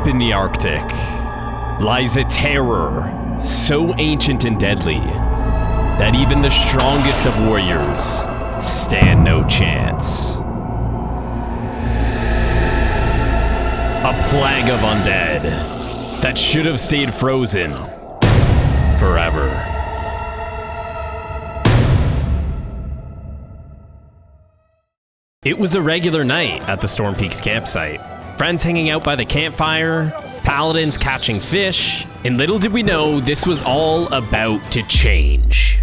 Deep in the Arctic lies a terror so ancient and deadly that even the strongest of warriors stand no chance. A plague of undead that should have stayed frozen forever. It was a regular night at the Storm Peaks campsite. Friends hanging out by the campfire, paladins catching fish, and little did we know this was all about to change.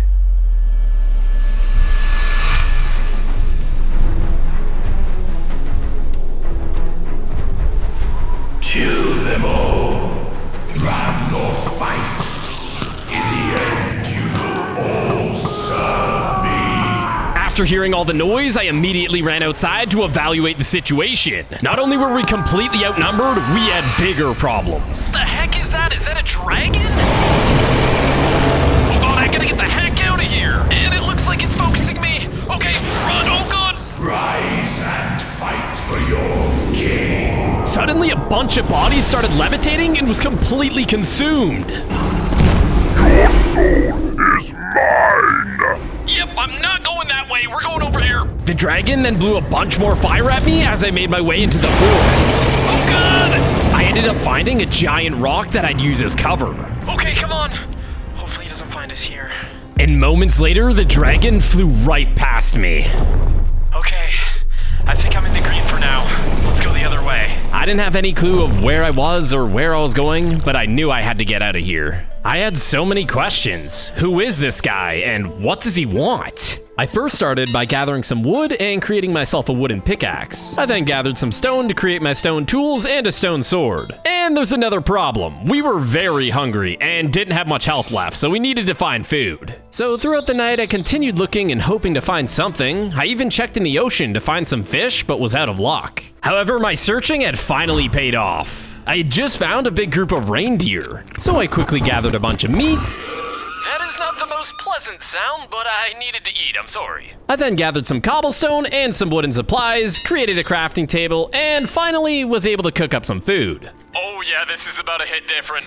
Kill them all. Run or fight. In the end, you will all serve me. After hearing all the noise, I immediately ran outside to evaluate the situation. Not only were we completely outnumbered, we had bigger problems. The heck is that? Is that a dragon? Oh god, I gotta get the heck out of here. And it looks like it's focusing me. Okay, run, oh god. Rise and fight for your king. Suddenly, a bunch of bodies started levitating and was completely consumed. Your soul is mine. Yep, I'm not going that way. We're going over here. The dragon then blew a bunch more fire at me as I made my way into the forest. Oh god! I ended up finding a giant rock that I'd use as cover. Okay, come on. Hopefully he doesn't find us here. And moments later, the dragon flew right past me. Okay, I think I'm in the green for now. Let's go the other way. I didn't have any clue of where I was or where I was going, but I knew I had to get out of here. I had so many questions. Who is this guy, and what does he want? I first started by gathering some wood and creating myself a wooden pickaxe. I then gathered some stone to create my stone tools and a stone sword. And there's another problem. We were very hungry and didn't have much health left, so we needed to find food. So throughout the night, I continued looking and hoping to find something. I even checked in the ocean to find some fish, but was out of luck. However, my searching had finally paid off. I had just found a big group of reindeer, so I quickly gathered a bunch of meat. That is not the most pleasant sound, but I needed to eat, I'm sorry. I then gathered some cobblestone and some wooden supplies, created a crafting table, and finally was able to cook up some food. Oh yeah, this is about to hit different.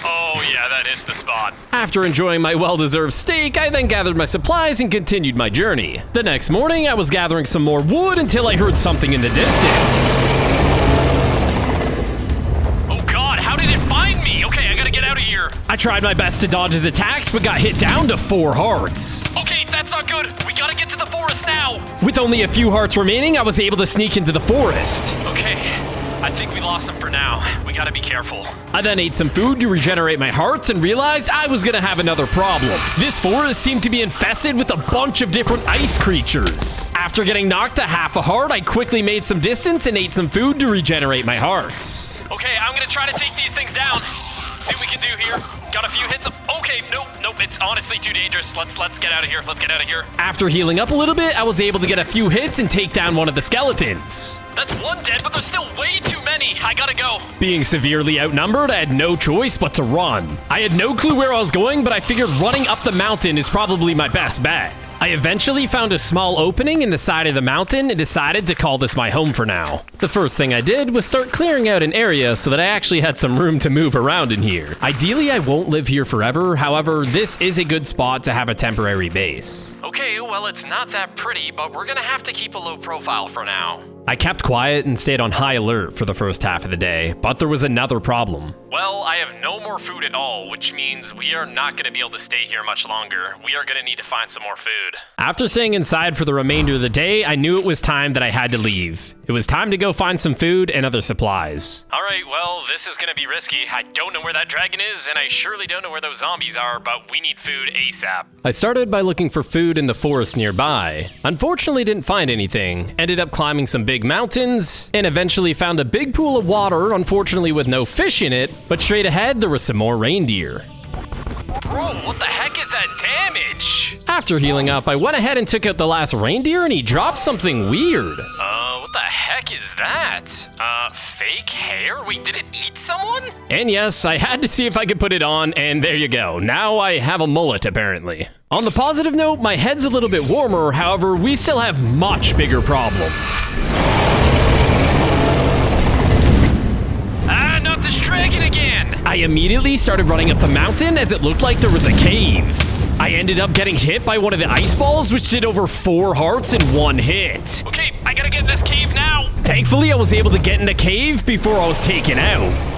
Oh yeah, that hits the spot. After enjoying my well-deserved steak, I then gathered my supplies and continued my journey. The next morning, I was gathering some more wood until I heard something in the distance. Okay, I gotta get out of here. I tried my best to dodge his attacks, but got hit down to 4 hearts. Okay, that's not good. We gotta get to the forest now. With only a few hearts remaining, I was able to sneak into the forest. Okay, I think we lost him for now. We gotta be careful. I then ate some food to regenerate my hearts and realized I was gonna have another problem. This forest seemed to be infested with a bunch of different ice creatures. After getting knocked to half a heart, I quickly made some distance and ate some food to regenerate my hearts. Okay, I'm gonna try to take these things down. See what we can do here. Got a few hits of, okay, nope, it's honestly too dangerous. Let's get out of here, After healing up a little bit, I was able to get a few hits and take down one of the skeletons. That's one dead, but there's still way too many. I gotta go. Being severely outnumbered, I had no choice but to run. I had no clue where I was going, but I figured running up the mountain is probably my best bet. I eventually found a small opening in the side of the mountain and decided to call this my home for now. The first thing I did was start clearing out an area so that I actually had some room to move around in here. Ideally, I won't live here forever. However, this is a good spot to have a temporary base. Okay, well, it's not that pretty, but we're gonna have to keep a low profile for now. I kept quiet and stayed on high alert for the first half of the day, but there was another problem. Well, I have no more food at all, which means we are not going to be able to stay here much longer. We are going to need to find some more food. After staying inside for the remainder of the day, I knew it was time that I had to leave. It was time to go find some food and other supplies. All right, well, this is going to be risky. I don't know where that dragon is, and I surely don't know where those zombies are, but we need food ASAP. I started by looking for food in the forest nearby. Unfortunately, didn't find anything. Ended up climbing some big mountains, and eventually found a big pool of water, unfortunately with no fish in it, but straight ahead, there was some more reindeer. Bro, what the heck is that damage? After healing up, I went ahead and took out the last reindeer, and he dropped something weird. What the heck is that? Fake hair? Wait, did it eat someone? And yes, I had to see if I could put it on, and there you go. Now I have a mullet, apparently. On the positive note, my head's a little bit warmer, however, we still have much bigger problems. Not dragon again! I immediately started running up the mountain as it looked like there was a cave. I ended up getting hit by one of the ice balls, which did over 4 hearts in 1 hit. Okay, I gotta get in this cave now. Thankfully, I was able to get in the cave before I was taken out.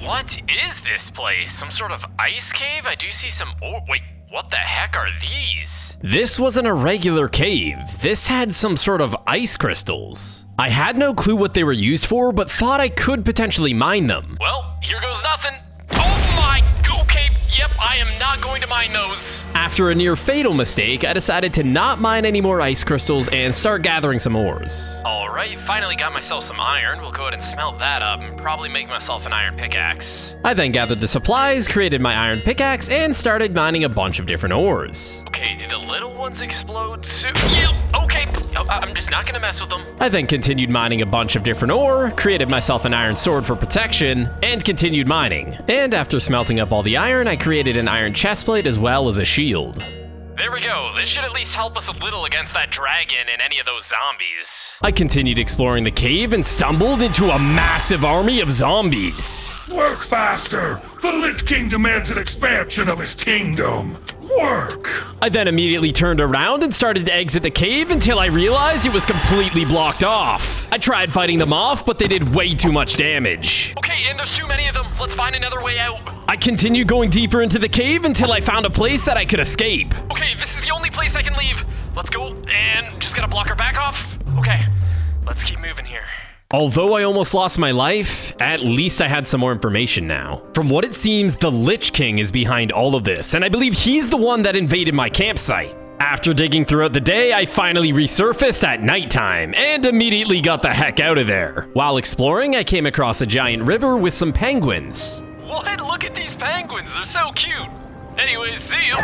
What is this place? Some sort of ice cave? I do see some... Oh, wait, what the heck are these? This wasn't a regular cave. This had some sort of ice crystals. I had no clue what they were used for, but thought I could potentially mine them. Well, here goes nothing. Oh my... Okay, yep, I am not going to mine those. After a near fatal mistake, I decided to not mine any more ice crystals and start gathering some ores. Alright, finally got myself some iron. We'll go ahead and smelt that up and probably make myself an iron pickaxe. I then gathered the supplies, created my iron pickaxe, and started mining a bunch of different ores. Okay, do the little ones explode soon? Yep, okay. I'm just not gonna mess with them. I then continued mining a bunch of different ore, created myself an iron sword for protection, and continued mining. And after smelting up all the iron, I created an iron chestplate as well as a shield. There we go. This should at least help us a little against that dragon and any of those zombies. I continued exploring the cave and stumbled into a massive army of zombies. Work faster! The Lich King demands an expansion of his kingdom. Work! I then immediately turned around and started to exit the cave until I realized it was completely blocked off. I tried fighting them off, but they did way too much damage. Okay, and there's too many of them. Let's find another way out. I continued going deeper into the cave until I found a place that I could escape. Okay, this is the only place I can leave. Let's go, and just gotta block her back off. Okay, let's keep moving here. Although I almost lost my life, at least I had some more information now. From what it seems, the Lich King is behind all of this, and I believe he's the one that invaded my campsite. After digging throughout the day, I finally resurfaced at nighttime and immediately got the heck out of there. While exploring, I came across a giant river with some penguins. What? Look at these penguins. They're so cute. Anyways, see ya.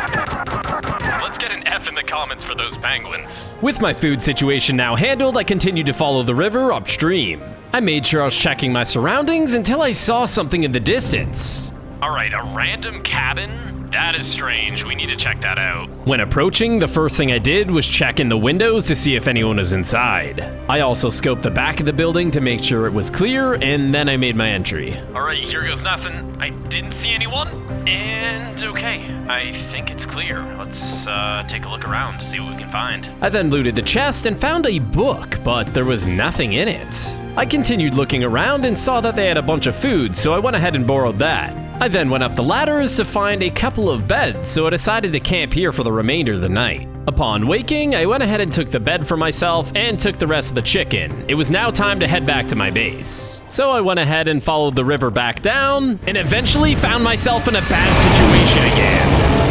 Let's get an F in the comments for those penguins. With my food situation now handled, I continued to follow the river upstream. I made sure I was checking my surroundings until I saw something in the distance. All right, a random cabin? That is strange. We need to check that out. When approaching, the first thing I did was check in the windows to see if anyone was inside. I also scoped the back of the building to make sure it was clear, and then I made my entry. All right, here goes nothing. I didn't see anyone, and okay, I think it's clear. Let's take a look around to see what we can find. I then looted the chest and found a book, but there was nothing in it. I continued looking around and saw that they had a bunch of food, so I went ahead and borrowed that. I then went up the ladders to find a couple of beds, so I decided to camp here for the remainder of the night. Upon waking, I went ahead and took the bed for myself and took the rest of the chicken. It was now time to head back to my base. So I went ahead and followed the river back down, and eventually found myself in a bad situation again.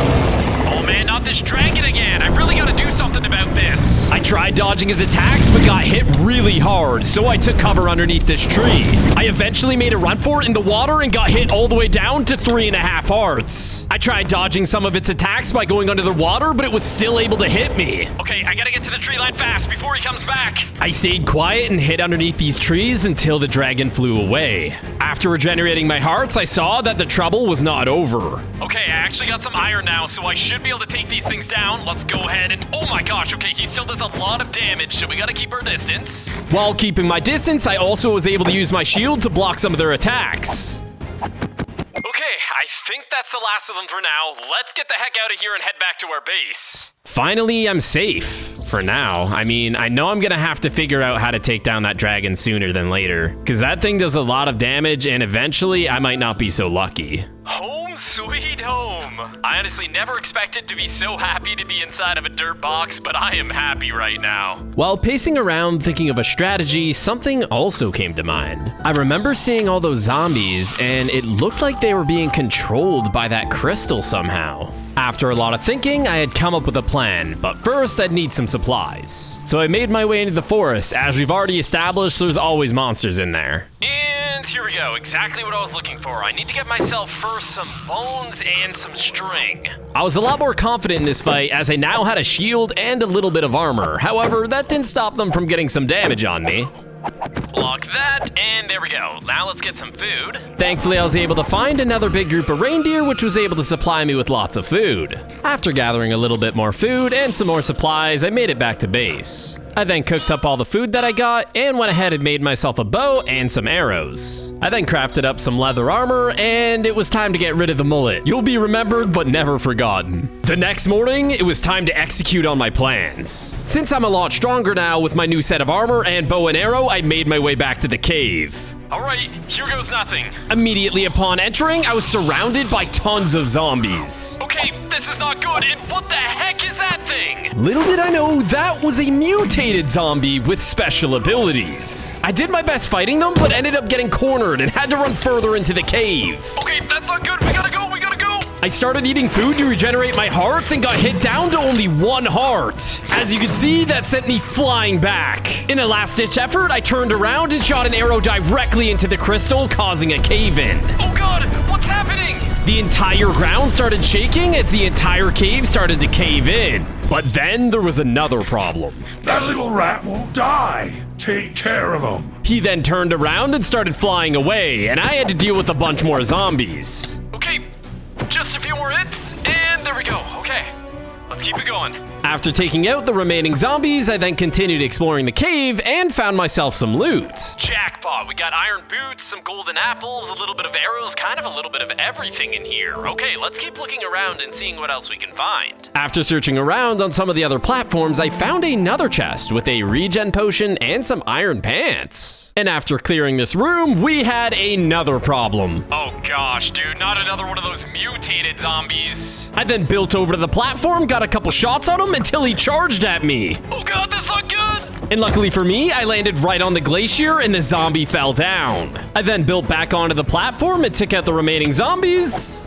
Oh man, not this dragon again. I really gotta do something about this. I tried dodging his attacks, but got hit really hard, so I took cover underneath this tree. I eventually made a run for it in the water and got hit all the way down to 3.5 hearts. I tried dodging some of its attacks by going under the water, but it was still able to hit me. Okay, I gotta get to the tree line fast before he comes back. I stayed quiet and hid underneath these trees until the dragon flew away. After regenerating my hearts, I saw that the trouble was not over. Okay, I actually got some iron now, so I should be able to take these things down. Let's go ahead and... Oh my gosh, okay, he still does a lot of damage, so we gotta keep our distance. While keeping my distance, I also was able to use my shield to block some of their attacks. Okay, I think that's the last of them for now. Let's get the heck out of here and head back to our base. Finally, I'm safe. For now. I mean, I know I'm gonna have to figure out how to take down that dragon sooner than later, because that thing does a lot of damage, and eventually I might not be so lucky. Home sweet home. I honestly never expected to be so happy to be inside of a dirt box, but I am happy right now. While pacing around thinking of a strategy, something also came to mind. I remember seeing all those zombies, and it looked like they were being controlled by that crystal somehow. After a lot of thinking, I had come up with a plan, but first I'd need some supplies. So I made my way into the forest. As we've already established, there's always monsters in there. And here we go, exactly what I was looking for. I need to get myself first some bones and some string. I was a lot more confident in this fight as I now had a shield and a little bit of armor. However, that didn't stop them from getting some damage on me. Block that, and there we go. Now let's get some food. Thankfully, I was able to find another big group of reindeer, which was able to supply me with lots of food. After gathering a little bit more food and some more supplies, I made it back to base. I then cooked up all the food that I got and went ahead and made myself a bow and some arrows. I then crafted up some leather armor, and it was time to get rid of the mullet. You'll be remembered but never forgotten. The next morning, it was time to execute on my plans. Since I'm a lot stronger now with my new set of armor and bow and arrow, I made my way back to the cave. All right, here goes nothing. Immediately upon entering, I was surrounded by tons of zombies. Okay, this is not good, and what the heck is that thing? Little did I know that was a mutated zombie with special abilities. I did my best fighting them, but ended up getting cornered and had to run further into the cave. Okay, that's not good. We gotta go. I started eating food to regenerate my hearts and got hit down to only 1 heart. As you can see, that sent me flying back. In a last-ditch effort, I turned around and shot an arrow directly into the crystal, causing a cave-in. Oh God, what's happening? The entire ground started shaking as the entire cave started to cave in. But then there was another problem. That little rat won't die. Take care of him. He then turned around and started flying away, and I had to deal with a bunch more zombies. Okay, just a few more hits, and there we go. Okay, let's keep it going. After taking out the remaining zombies, I then continued exploring the cave and found myself some loot. Jackpot, we got iron boots, some golden apples, a little bit of arrows, kind of a little bit of everything in here. Okay, let's keep looking around and seeing what else we can find. After searching around on some of the other platforms, I found another chest with a regen potion and some iron pants. And after clearing this room, we had another problem. Oh gosh, dude, not another one of those mutated zombies. I then built over to the platform, got a couple shots on him until he charged at me. Oh God, that's not good. And luckily for me, I landed right on the glacier and the zombie fell down. I then built back onto the platform and took out the remaining zombies.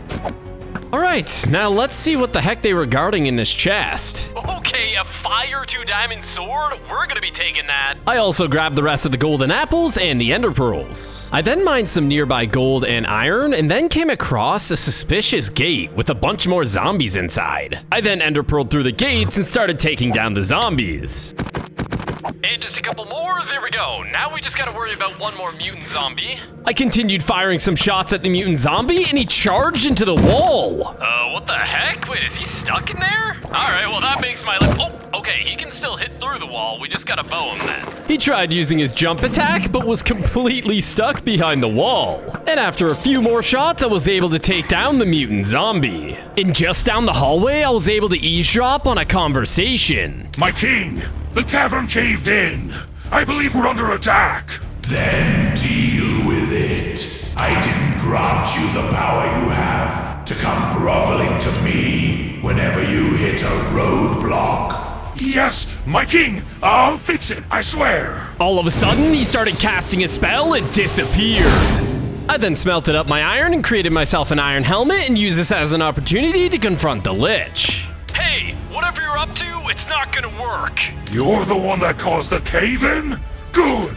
All right, now let's see what the heck they were guarding in this chest. Okay, a fire 2 diamond sword. We're gonna be taking that. I also grabbed the rest of the golden apples and the ender pearls. I then mined some nearby gold and iron and then came across a suspicious gate with a bunch more zombies inside. I then ender pearled through the gates and started taking down the zombies. And just a couple more, there we go. Now we just gotta worry about one more mutant zombie. I continued firing some shots at the mutant zombie and he charged into the wall. What the heck? Wait, is he stuck in there? All right, well that makes my life, oh, okay, he can still hit through the wall. We just gotta bow him then. He tried using his jump attack, but was completely stuck behind the wall. And after a few more shots, I was able to take down the mutant zombie. And just down the hallway, I was able to eavesdrop on a conversation. My king, the cavern caved in. I believe we're under attack. Then deal with it. I didn't grant you the power you have to come groveling to me whenever you hit a roadblock. Yes, my king. I'll fix it, I swear. All of a sudden, he started casting a spell and disappeared. I then smelted up my iron and created myself an iron helmet and used this as an opportunity to confront the Lich. Hey, whatever you're up to, it's not gonna work. You're the one that caused the cave-in? Good.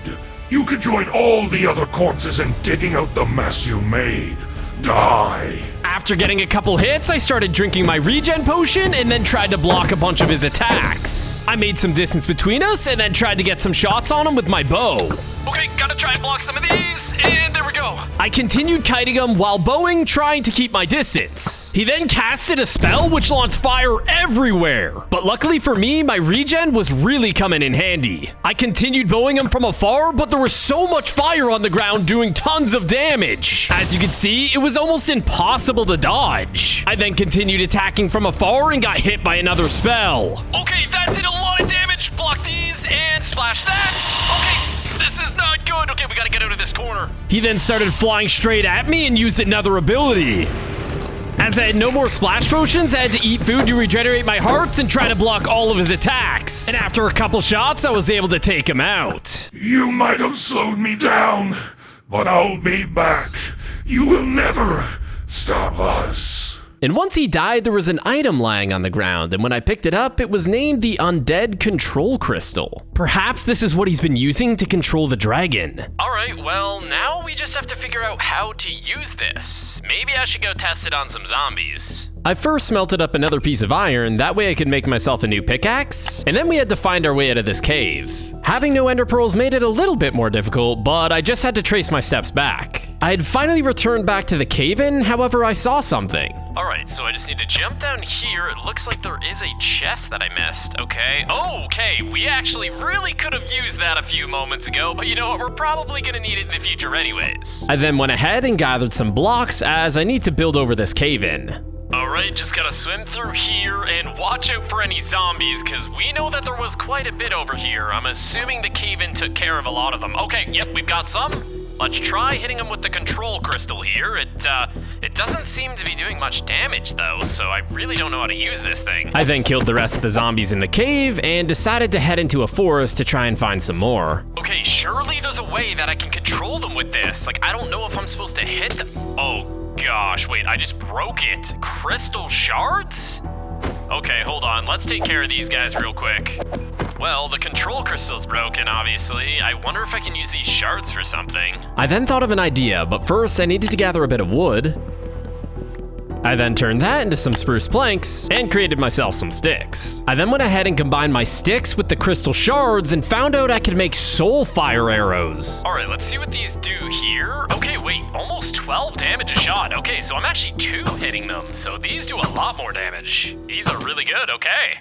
You can join all the other corpses in digging out the mess you made. Die. After getting a couple hits, I started drinking my regen potion and then tried to block a bunch of his attacks. I made some distance between us and then tried to get some shots on him with my bow. Okay, gotta try and block some of these, and there we go. I continued kiting him while bowing, trying to keep my distance. He then casted a spell which launched fire everywhere. But luckily for me, my regen was really coming in handy. I continued bowing him from afar, but there was so much fire on the ground doing tons of damage. As you can see, it was almost impossible to dodge. I then continued attacking from afar and got hit by another spell. Okay, that did a lot of damage. Block these and splash that. Okay, this is not good. Okay, we gotta get out of this corner. He then started flying straight at me and used another ability. As I had no more splash potions, I had to eat food to regenerate my hearts and try to block all of his attacks. And after a couple shots, I was able to take him out. You might have slowed me down, but I'll be back. You will never stop us. And once he died, there was an item lying on the ground, and when I picked it up, it was named the Undead Control Crystal. Perhaps this is what he's been using to control the dragon. All right, well, now we just have to figure out how to use this. Maybe I should go test it on some zombies. I first smelted up another piece of iron, that way I could make myself a new pickaxe, and then we had to find our way out of this cave. Having no ender pearls made it a little bit more difficult, but I just had to trace my steps back. I had finally returned back to the cave-in, however, I saw something. Alright, so I just need to jump down here. It looks like there is a chest that I missed. Okay. Oh, okay. We actually really could have used that a few moments ago, but you know what? We're probably gonna need it in the future anyways. I then went ahead and gathered some blocks as I need to build over this cave-in. Alright, just gotta swim through here and watch out for any zombies, because we know that there was quite a bit over here. I'm assuming the cave-in took care of a lot of them. Okay, yep, we've got some. Let's try hitting them with the control crystal here. It doesn't seem to be doing much damage though, so I really don't know how to use this thing. I then killed the rest of the zombies in the cave and decided to head into a forest to try and find some more. Okay, surely there's a way that I can control them with this. Like, I don't know if I'm supposed to hit them. Oh gosh, wait, I just broke it. Crystal shards? Okay, hold on, let's take care of these guys real quick. Well, the control crystal's broken, obviously. I wonder if I can use these shards for something. I then thought of an idea, but first I needed to gather a bit of wood. I then turned that into some spruce planks and created myself some sticks. I then went ahead and combined my sticks with the crystal shards and found out I could make soul fire arrows. All right, let's see what these do here. Okay, wait, almost 12 damage a shot. Okay, so I'm actually 2 hitting them, so these do a lot more damage. These are really good, okay.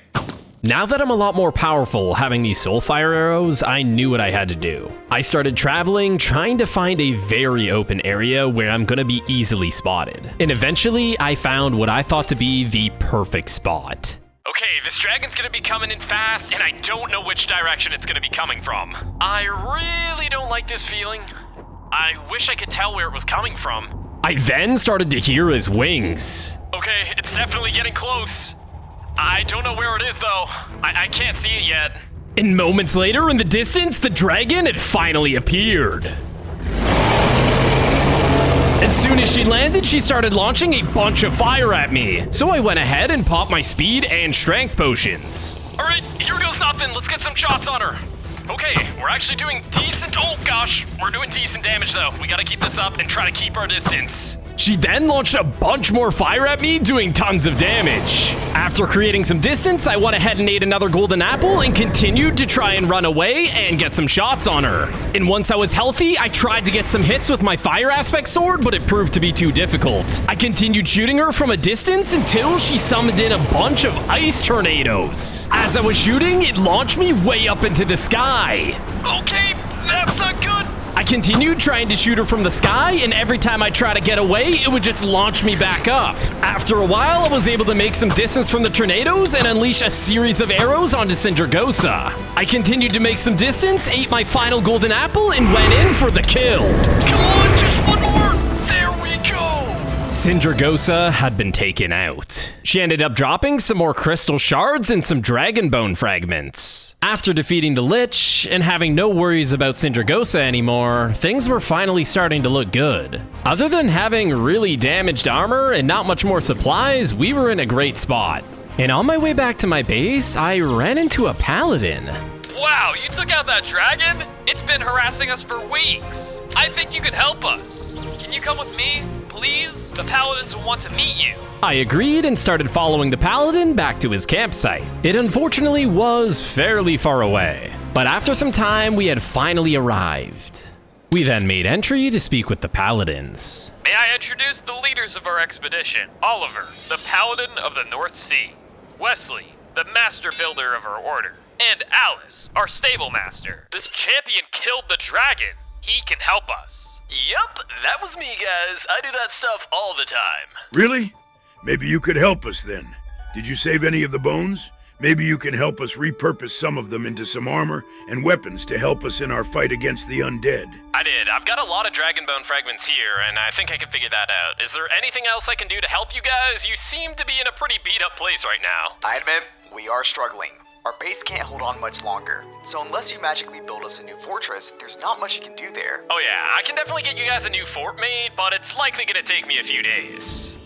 Now that I'm a lot more powerful having these soul fire arrows, I knew what I had to do. I started traveling, trying to find a very open area where I'm gonna be easily spotted. And eventually, I found what I thought to be the perfect spot. Okay, this dragon's gonna be coming in fast, and I don't know which direction it's gonna be coming from. I really don't like this feeling. I wish I could tell where it was coming from. I then started to hear his wings. Okay, it's definitely getting close. I don't know where it is, though. I can't see it yet. And moments later, in the distance, the dragon had finally appeared. As soon as she landed, she started launching a bunch of fire at me. So I went ahead and popped my speed and strength potions. All right, here goes nothing. Let's get some shots on her. Okay, we're actually doing decent. Oh gosh, we're doing decent damage though. We gotta keep this up and try to keep our distance. She then launched a bunch more fire at me, doing tons of damage. After creating some distance, I went ahead and ate another golden apple and continued to try and run away and get some shots on her. And once I was healthy, I tried to get some hits with my fire aspect sword, but it proved to be too difficult. I continued shooting her from a distance until she summoned in a bunch of ice tornadoes. As I was shooting, it launched me way up into the sky. Okay, that's not good. I continued trying to shoot her from the sky, and every time I tried to get away, it would just launch me back up. After a while, I was able to make some distance from the tornadoes and unleash a series of arrows onto Sindragosa. I continued to make some distance, ate my final golden apple, and went in for the kill. Come on, just one more. There we go. Sindragosa had been taken out. She ended up dropping some more crystal shards and some dragon bone fragments. After defeating the Lich and having no worries about Sindragosa anymore, things were finally starting to look good. Other than having really damaged armor and not much more supplies, we were in a great spot. And on my way back to my base, I ran into a paladin. Wow, you took out that dragon? It's been harassing us for weeks. I think you could help us. Can you come with me, please? The paladins will want to meet you. I agreed and started following the paladin back to his campsite. It unfortunately was fairly far away, but after some time, we had finally arrived. We then made entry to speak with the paladins. May I introduce the leaders of our expedition? Oliver, the paladin of the North Sea. Wesley, the master builder of our order. And Alice, our stable master. This champion killed the dragon. He can help us. Yep, that was me, guys. I do that stuff all the time. Really? Maybe you could help us then. Did you save any of the bones? Maybe you can help us repurpose some of them into some armor and weapons to help us in our fight against the undead. I did. I've got a lot of dragon bone fragments here, and I think I can figure that out. Is there anything else I can do to help you guys? You seem to be in a pretty beat up place right now. I admit, we are struggling. Our base can't hold on much longer, so unless you magically build us a new fortress, there's not much you can do there. Oh yeah, I can definitely get you guys a new fort made, but it's likely gonna take me a few days.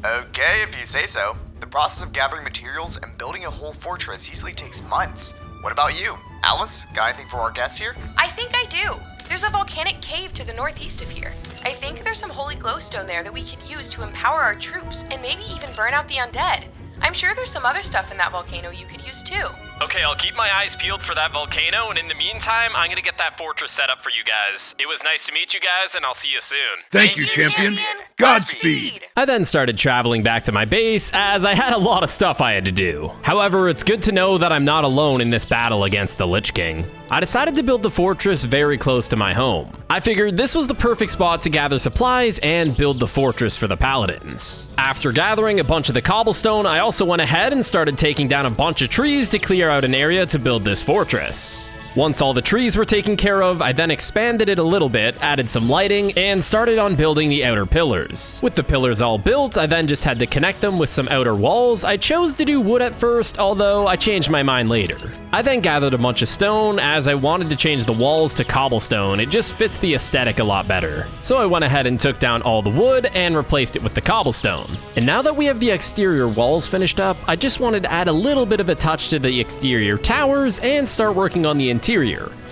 Okay, if you say so. The process of gathering materials and building a whole fortress usually takes months. What about you? Alice, got anything for our guests here? I think I do. There's a volcanic cave to the northeast of here. I think there's some holy glowstone there that we could use to empower our troops and maybe even burn out the undead. I'm sure there's some other stuff in that volcano you could use too. Okay, I'll keep my eyes peeled for that volcano, and in the meantime, I'm gonna get that fortress set up for you guys. It was nice to meet you guys, and I'll see you soon. Thank you, champion. Godspeed. I then started traveling back to my base as I had a lot of stuff I had to do. However, it's good to know that I'm not alone in this battle against the Lich King. I decided to build the fortress very close to my home. I figured this was the perfect spot to gather supplies and build the fortress for the paladins. After gathering a bunch of the cobblestone, I also went ahead and started taking down a bunch of trees to clear out an area to build this fortress. Once all the trees were taken care of, I then expanded it a little bit, added some lighting, and started on building the outer pillars. With the pillars all built, I then just had to connect them with some outer walls. I chose to do wood at first, although I changed my mind later. I then gathered a bunch of stone as I wanted to change the walls to cobblestone. It just fits the aesthetic a lot better. So I went ahead and took down all the wood and replaced it with the cobblestone. And now that we have the exterior walls finished up, I just wanted to add a little bit of a touch to the exterior towers and start working on the interior.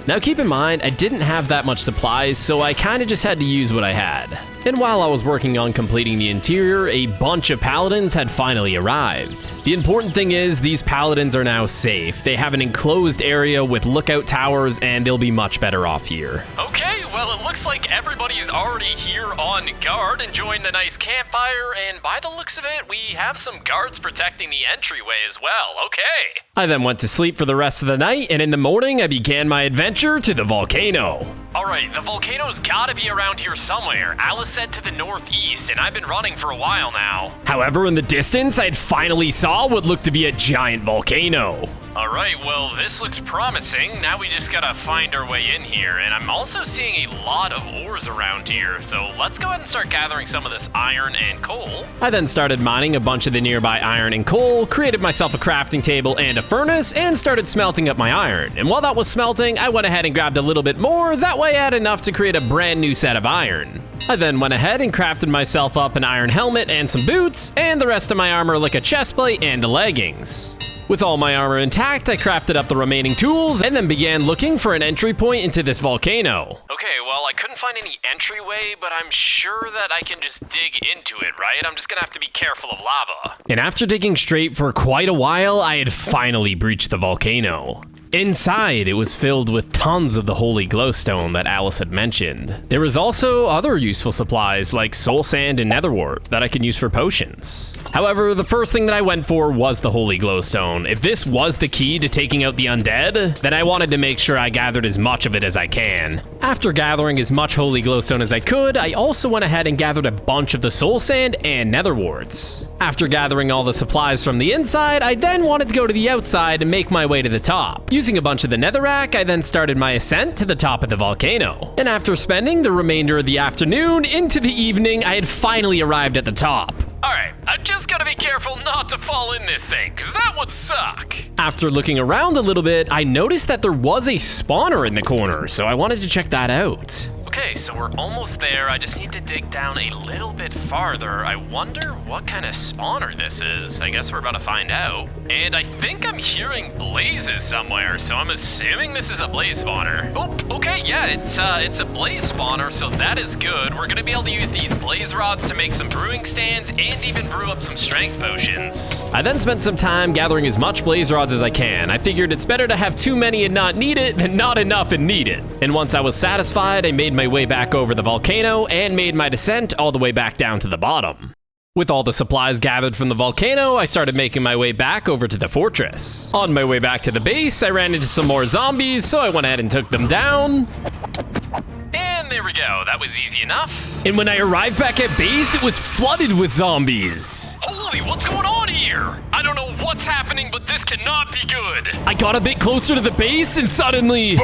Now keep in mind, I didn't have that much supplies, so I kinda just had to use what I had. And while I was working on completing the interior, a bunch of paladins had finally arrived. The important thing is, these paladins are now safe. They have an enclosed area with lookout towers, and they'll be much better off here. Okay, well, it looks like everybody's already here on guard, enjoying the nice campfire, and by the looks of it, we have some guards protecting the entryway as well. Okay. I then went to sleep for the rest of the night, and in the morning, I began my adventure to the volcano. All right, the volcano's gotta be around here somewhere. Alice said to the northeast, and I've been running for a while now. However, in the distance, I finally saw what looked to be a giant volcano. All right, well, this looks promising. Now we just gotta find our way in here, and I'm also seeing a lot of ores around here, so let's go ahead and start gathering some of this iron and coal. I then started mining a bunch of the nearby iron and coal, created myself a crafting table and a furnace, and started smelting up my iron. And while that was smelting, I went ahead and grabbed a little bit more. That way I had enough to create a brand new set of iron. I then went ahead and crafted myself up an iron helmet and some boots, and the rest of my armor like a chestplate and the leggings. With all my armor intact, I crafted up the remaining tools and then began looking for an entry point into this volcano. Okay, well, I couldn't find any entryway, but I'm sure that I can just dig into it, right? I'm just gonna have to be careful of lava. And after digging straight for quite a while, I had finally breached the volcano. Inside, it was filled with tons of the holy glowstone that Alice had mentioned. There was also other useful supplies like soul sand and netherwort that I could use for potions. However, the first thing that I went for was the holy glowstone. If this was the key to taking out the undead, then I wanted to make sure I gathered as much of it as I can. After gathering as much holy glowstone as I could, I also went ahead and gathered a bunch of the soul sand and netherworts. After gathering all the supplies from the inside, I then wanted to go to the outside and make my way to the top. Using a bunch of the netherrack, I then started my ascent to the top of the volcano. And after spending the remainder of the afternoon into the evening, I had finally arrived at the top. All right, I just gotta be careful not to fall in this thing, because that would suck. After looking around a little bit, I noticed that there was a spawner in the corner, so I wanted to check that out. Okay, so we're almost there. I just need to dig down a little bit farther. I wonder what kind of spawner this is. I guess we're about to find out. And I think I'm hearing blazes somewhere, so I'm assuming this is a blaze spawner. Oh, okay, yeah, it's a blaze spawner, so that is good. We're gonna be able to use these blaze rods to make some brewing stands and even brew up some strength potions. I then spent some time gathering as much blaze rods as I can. I figured it's better to have too many and not need it than not enough and need it. And once I was satisfied, I made my way back over the volcano and made my descent all the way back down to the bottom. With all the supplies gathered from the volcano, I started making my way back over to the fortress. On my way back to the base, I ran into some more zombies, so I went ahead and took them down. And there we go, that was easy enough. And when I arrived back at base, it was flooded with zombies. Holy, what's going on here? I don't know what's happening, but this cannot be good. I got a bit closer to the base and suddenly...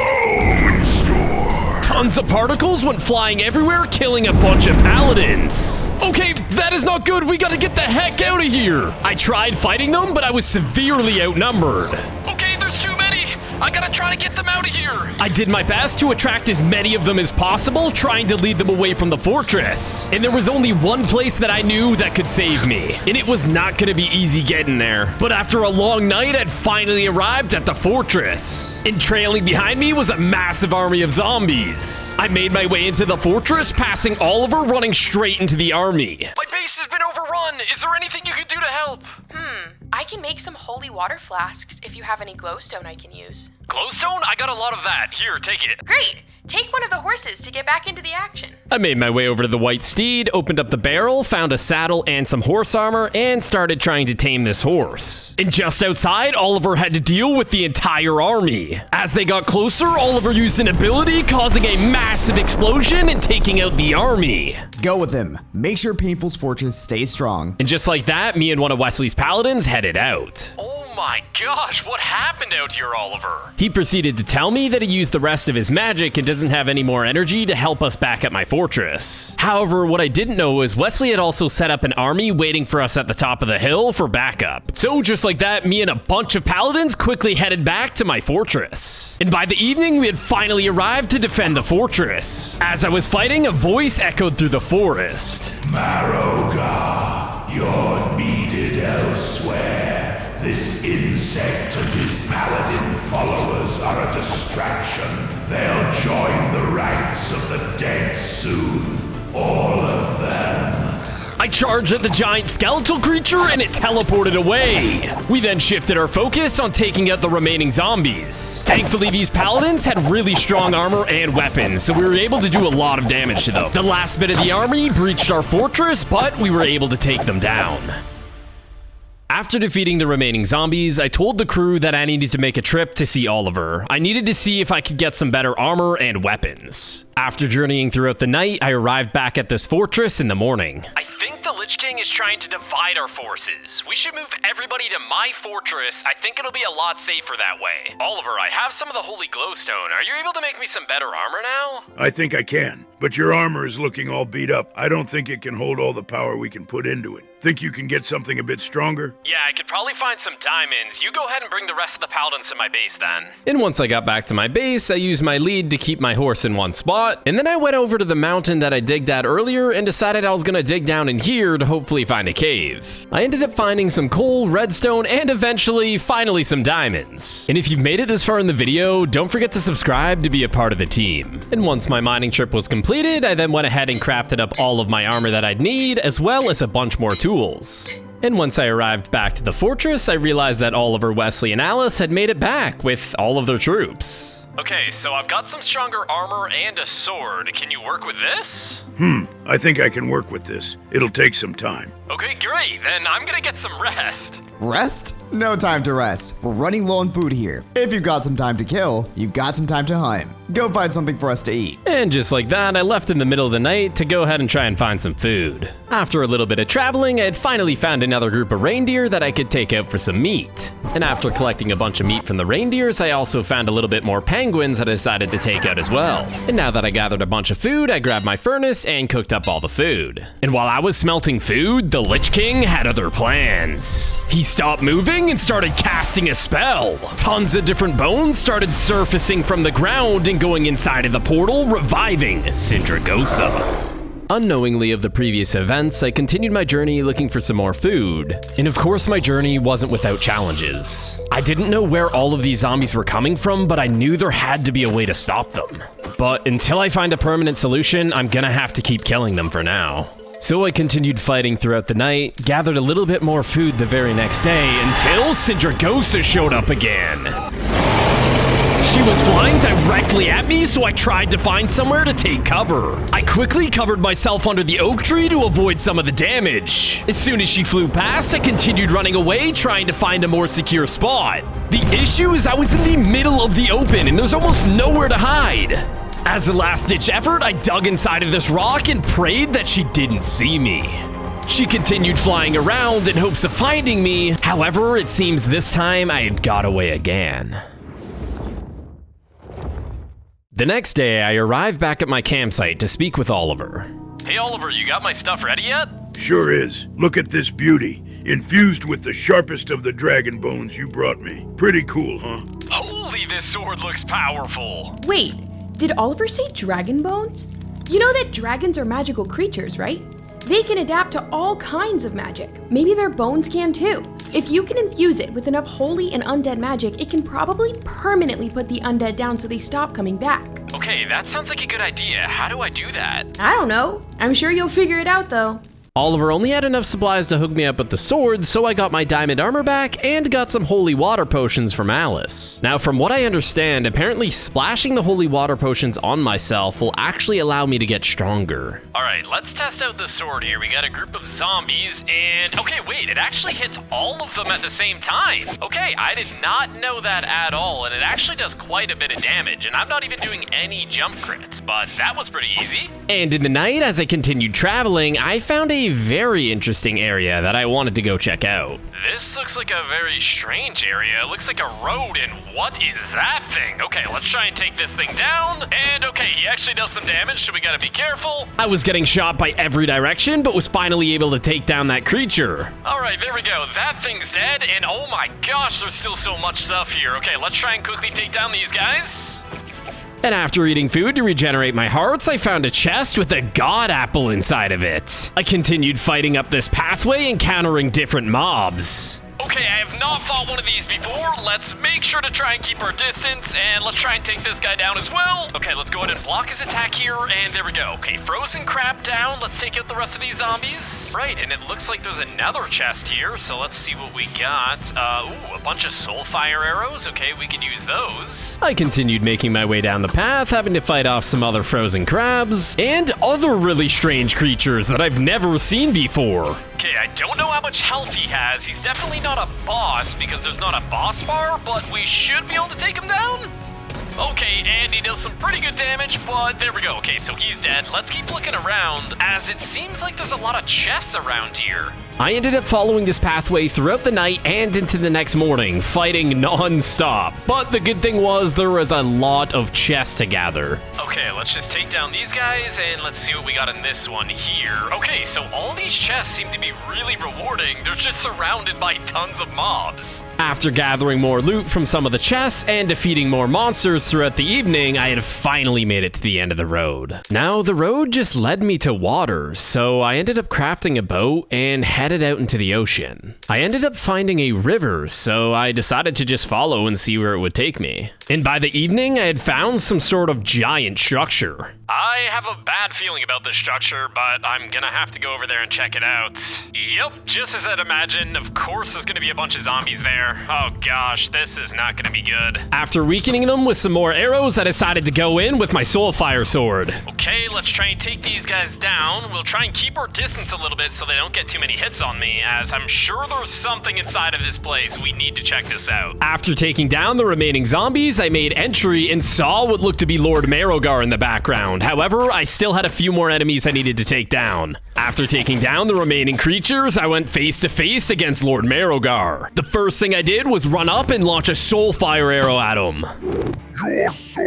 tons of particles went flying everywhere, killing a bunch of paladins. Okay, that is not good. We gotta get the heck out of here. I tried fighting them, but I was severely outnumbered. Okay, there's too many. I gotta try to get them out of here. I did my best to attract as many of them as possible, trying to lead them away from the fortress. And there was only one place that I knew that could save me. And it was not gonna be easy getting there. But after a long night, I'd finally arrived at the fortress. And trailing behind me was a massive army of zombies. I made my way into the fortress, passing Oliver, running straight into the army. My base has been overrun. Is there anything you can do to help? I can make some holy water flasks if you have any glowstone I can use. Glowstone? I got a lot of that. Here, take it. Great! Take one of the horses to get back into the action. I made my way over to the white steed, opened up the barrel, found a saddle and some horse armor, and started trying to tame this horse. And just outside, Oliver had to deal with the entire army. As they got closer, Oliver used an ability, causing a massive explosion and taking out the army. Go with him. Make sure Painful's fortress stays strong. And just like that, me and one of Wesley's paladins headed out. Oh my gosh, what happened out here, Oliver? He proceeded to tell me that he used the rest of his magic and doesn't have any more energy to help us back at my fortress. However, what I didn't know is Wesley had also set up an army waiting for us at the top of the hill for backup. So just like that, me and a bunch of paladins quickly headed back to my fortress. And by the evening, we had finally arrived to defend the fortress. As I was fighting, a voice echoed through the forest. Maroga, you're needed elsewhere. This insect and his paladin followers are a distraction. They'll join the ranks of the dead soon. All of them. I charged at the giant skeletal creature and it teleported away. We then shifted our focus on taking out the remaining zombies. Thankfully, these paladins had really strong armor and weapons, so we were able to do a lot of damage to them. The last bit of the army breached our fortress, but we were able to take them down. After defeating the remaining zombies, I told the crew that I needed to make a trip to see Oliver. I needed to see if I could get some better armor and weapons. After journeying throughout the night, I arrived back at this fortress in the morning. I think the Lich King is trying to divide our forces. We should move everybody to my fortress. I think it'll be a lot safer that way. Oliver, I have some of the holy glowstone. Are you able to make me some better armor now? I think I can, but your armor is looking all beat up. I don't think it can hold all the power we can put into it. Think you can get something a bit stronger? Yeah, I could probably find some diamonds. You go ahead and bring the rest of the paladins to my base then. And once I got back to my base, I used my lead to keep my horse in one spot, and then I went over to the mountain that I digged at earlier and decided I was gonna dig down in here to hopefully find a cave. I ended up finding some coal, redstone, and eventually, finally some diamonds. And if you've made it this far in the video, don't forget to subscribe to be a part of the team. And once my mining trip was completed, I then went ahead and crafted up all of my armor that I'd need, as well as a bunch more tools. And once I arrived back to the fortress, I realized that Oliver, Wesley, and Alice had made it back with all of their troops. Okay, so I've got some stronger armor and a sword. Can you work with this? I think I can work with this. It'll take some time. Okay, great. Then I'm gonna get some rest. Rest? No time to rest. We're running low on food here. If you've got some time to kill, you've got some time to hunt. Go find something for us to eat. And just like that, I left in the middle of the night to go ahead and try and find some food. After a little bit of traveling, I had finally found another group of reindeer that I could take out for some meat. And after collecting a bunch of meat from the reindeers, I also found a little bit more penguins that I decided to take out as well. And now that I gathered a bunch of food, I grabbed my furnace and cooked up all the food. And while I was smelting food, the Lich King had other plans. He stopped moving and started casting a spell. Tons of different bones started surfacing from the ground and going inside of the portal, reviving Sindragosa. Unknowingly of the previous events, I continued my journey looking for some more food. And of course, my journey wasn't without challenges. I didn't know where all of these zombies were coming from, but I knew there had to be a way to stop them. But until I find a permanent solution, I'm gonna have to keep killing them for now. So I continued fighting throughout the night, gathered a little bit more food the very next day, until Sindragosa showed up again. She was flying directly at me, so I tried to find somewhere to take cover. I quickly covered myself under the oak tree to avoid some of the damage. As soon as she flew past, I continued running away, trying to find a more secure spot. The issue is I was in the middle of the open, and there's almost nowhere to hide. As a last-ditch effort, I dug inside of this rock and prayed that she didn't see me. She continued flying around in hopes of finding me. However, it seems this time I had got away again. The next day, I arrived back at my campsite to speak with Oliver. Hey Oliver, you got my stuff ready yet? Sure is. Look at this beauty. Infused with the sharpest of the dragon bones you brought me. Pretty cool, huh? Holy, this sword looks powerful. Wait, did Oliver say dragon bones? You know that dragons are magical creatures, right? They can adapt to all kinds of magic. Maybe their bones can too. If you can infuse it with enough holy and undead magic, it can probably permanently put the undead down so they stop coming back. Okay, that sounds like a good idea. How do I do that? I don't know. I'm sure you'll figure it out though. Oliver only had enough supplies to hook me up with the sword, so I got my diamond armor back and got some holy water potions from Alice. Now, from what I understand, apparently splashing the holy water potions on myself will actually allow me to get stronger. All right, let's test out the sword here. We got a group of zombies and okay, wait, it actually hits all of them at the same time. Okay, I did not know that at all, and it actually does quite a bit of damage, and I'm not even doing any jump crits, but that was pretty easy. And in the night, as I continued traveling, I found a very interesting area that I wanted to go check out. This looks like a very strange area. It looks like a road, and what is that thing? Okay, let's try and take this thing down. And okay, he actually does some damage, so we gotta be careful. I was getting shot by every direction, but was finally able to take down that creature. All right, there we go. That thing's dead, and oh my gosh, there's still so much stuff here. Okay, let's try and quickly take down these guys. And after eating food to regenerate my hearts, I found a chest with a god apple inside of it. I continued fighting up this pathway, encountering different mobs. Okay, I have not fought one of these before. Let's make sure to try and keep our distance, and let's try and take this guy down as well. Okay, let's go ahead and block his attack here, and there we go. Okay, frozen crab down. Let's take out the rest of these zombies. Right, and it looks like there's another chest here, so let's see what we got. Ooh, a bunch of soulfire arrows. Okay, we could use those. I continued making my way down the path, having to fight off some other frozen crabs, and other really strange creatures that I've never seen before. Okay, I don't know how much health he has. He's definitely not a boss because there's not a boss bar, but we should be able to take him down. Okay, and he does some pretty good damage, but there we go. Okay, so he's dead. Let's keep looking around, as it seems like there's a lot of chests around here. I ended up following this pathway throughout the night and into the next morning, fighting non-stop. But the good thing was there was a lot of chests to gather. Okay, let's just take down these guys and let's see what we got in this one here. Okay, so all these chests seem to be really rewarding. They're just surrounded by tons of mobs. After gathering more loot from some of the chests and defeating more monsters throughout the evening, I had finally made it to the end of the road. Now, the road just led me to water, so I ended up crafting a boat and headed out into the ocean. I ended up finding a river, so I decided to just follow and see where it would take me. And by the evening, I had found some sort of giant structure. I have a bad feeling about this structure, but I'm gonna have to go over there and check it out. Yep, just as I'd imagined. Of course there's gonna be a bunch of zombies there. Oh gosh, this is not gonna be good. After weakening them with some more arrows, I decided to go in with my soulfire sword. Okay, let's try and take these guys down. We'll try and keep our distance a little bit so they don't get too many hits on me, as I'm sure there's something inside of this place. We need to check this out. After taking down the remaining zombies, I made entry and saw what looked to be Lord Marrowgar in the background. However, I still had a few more enemies I needed to take down. After taking down the remaining creatures, I went face to face against Lord Marrowgar. The first thing I did was run up and launch a soulfire arrow at him. Your soul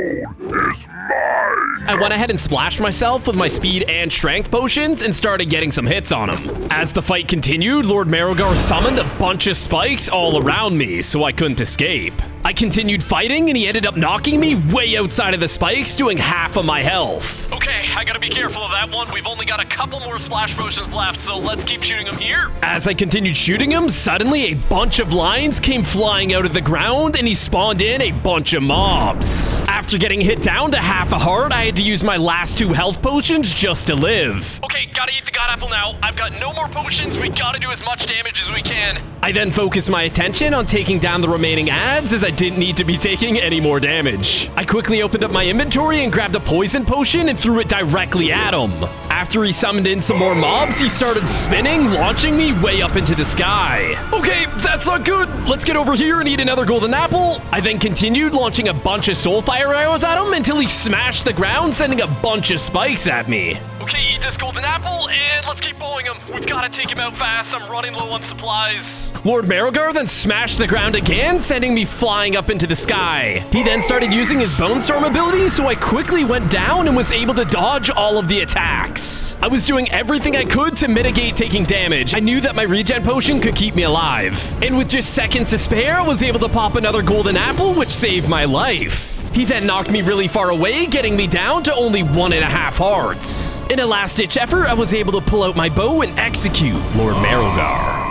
is mine! I went ahead and splashed myself with my speed and strength potions and started getting some hits on him. As the fight continued, Lord Marrowgar summoned a bunch of spikes all around me, so I couldn't escape. I continued fighting, and he ended up knocking me way outside of the spikes, doing half of my health. Okay, I gotta be careful of that one. We've only got a couple more splash potions left, so let's keep shooting him here. As I continued shooting him, suddenly a bunch of lions came flying out of the ground, and he spawned in a bunch of mobs. After getting hit down to half a heart, I had to use my last 2 health potions just to live. Okay, gotta eat the god apple now. I've got no more potions. We gotta do as much damage as we can. I then focused my attention on taking down the remaining adds, as I didn't need to be taking any more damage. I quickly opened up my inventory and grabbed a poison potion and threw it directly at him. After he summoned in some more mobs, he started spinning, launching me way up into the sky. Okay, that's not good. Let's get over here and eat another golden apple. I then continued launching a bunch of soulfire arrows at him until he smashed the ground, sending a bunch of spikes at me. Okay, eat this golden apple, and let's keep bowling him. We've got to take him out fast. I'm running low on supplies. Lord Marrowgar then smashed the ground again, sending me flying up into the sky. He then started using his Bone Storm ability, so I quickly went down and was able to dodge all of the attacks. I was doing everything I could to mitigate taking damage. I knew that my regen potion could keep me alive. And with just seconds to spare, I was able to pop another golden apple, which saved my life. He then knocked me really far away, getting me down to only 1.5 hearts. In a last-ditch effort, I was able to pull out my bow and execute Lord Marrowgar.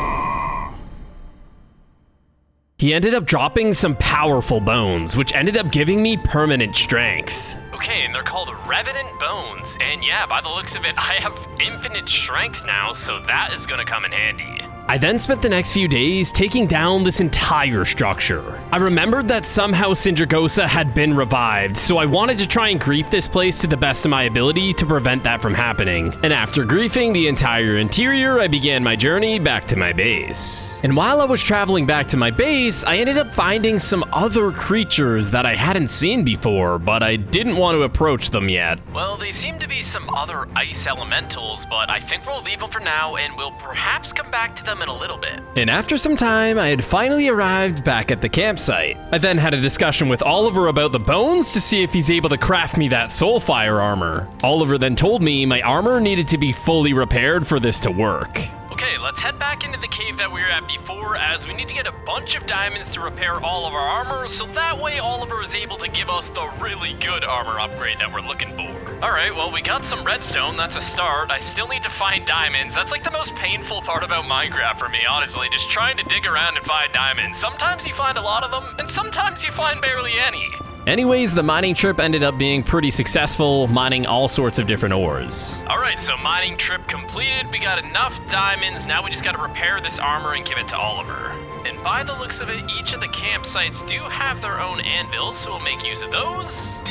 He ended up dropping some powerful bones, which ended up giving me permanent strength. Okay, and they're called Revenant Bones. And yeah, by the looks of it, I have infinite strength now, so that is gonna come in handy. I then spent the next few days taking down this entire structure. I remembered that somehow Sindragosa had been revived, so I wanted to try and grief this place to the best of my ability to prevent that from happening. And after griefing the entire interior, I began my journey back to my base. And while I was traveling back to my base, I ended up finding some other creatures that I hadn't seen before, but I didn't want to approach them yet. Well, they seem to be some other ice elementals, but I think we'll leave them for now and we'll perhaps come back to them in a little bit. And after some time, I had finally arrived back at the campsite. I then had a discussion with Oliver about the bones to see if he's able to craft me that soulfire armor. Oliver then told me my armor needed to be fully repaired for this to work. Okay, let's head back into the cave that we were at before, as we need to get a bunch of diamonds to repair all of our armor, so that way Oliver is able to give us the really good armor upgrade that we're looking for. Alright, well, we got some redstone, that's a start. I still need to find diamonds. That's like the most painful part about Minecraft for me, honestly, just trying to dig around and find diamonds. Sometimes you find a lot of them, and sometimes you find barely any. Anyways, the mining trip ended up being pretty successful, mining all sorts of different ores. Alright, so mining trip completed. We got enough diamonds. Now we just gotta repair this armor and give it to Oliver. And by the looks of it, each of the campsites do have their own anvils, so we'll make use of those.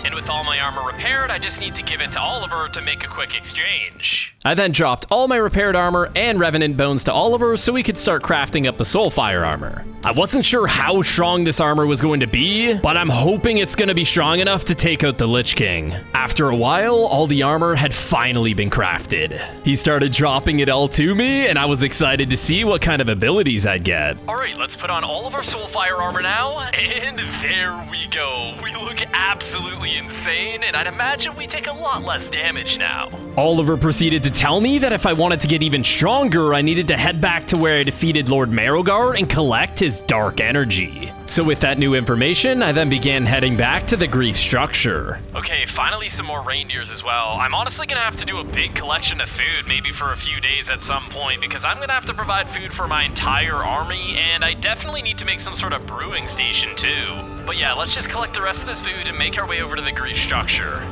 And with all my armor repaired, I just need to give it to Oliver to make a quick exchange. I then dropped all my repaired armor and Revenant Bones to Oliver so we could start crafting up the Soulfire armor. I wasn't sure how strong this armor was going to be, but I'm hoping it's going to be strong enough to take out the Lich King. After a while, all the armor had finally been crafted. He started dropping it all to me, and I was excited to see what kind of abilities I'd get. Alright, let's put on all of our Soulfire armor now, and there we go. We look absolutely insane, and I'd imagine we take a lot less damage now. Oliver proceeded to tell me that if I wanted to get even stronger, I needed to head back to where I defeated Lord Marrowgar and collect his dark energy. So with that new information, I then began heading back to the grief structure. Okay, finally some more reindeers as well. I'm honestly gonna have to do a big collection of food, maybe for a few days at some point, because I'm gonna have to provide food for my entire army, and I definitely need to make some sort of brewing station too. But yeah, let's just collect the rest of this food and make our way over to the grief structure.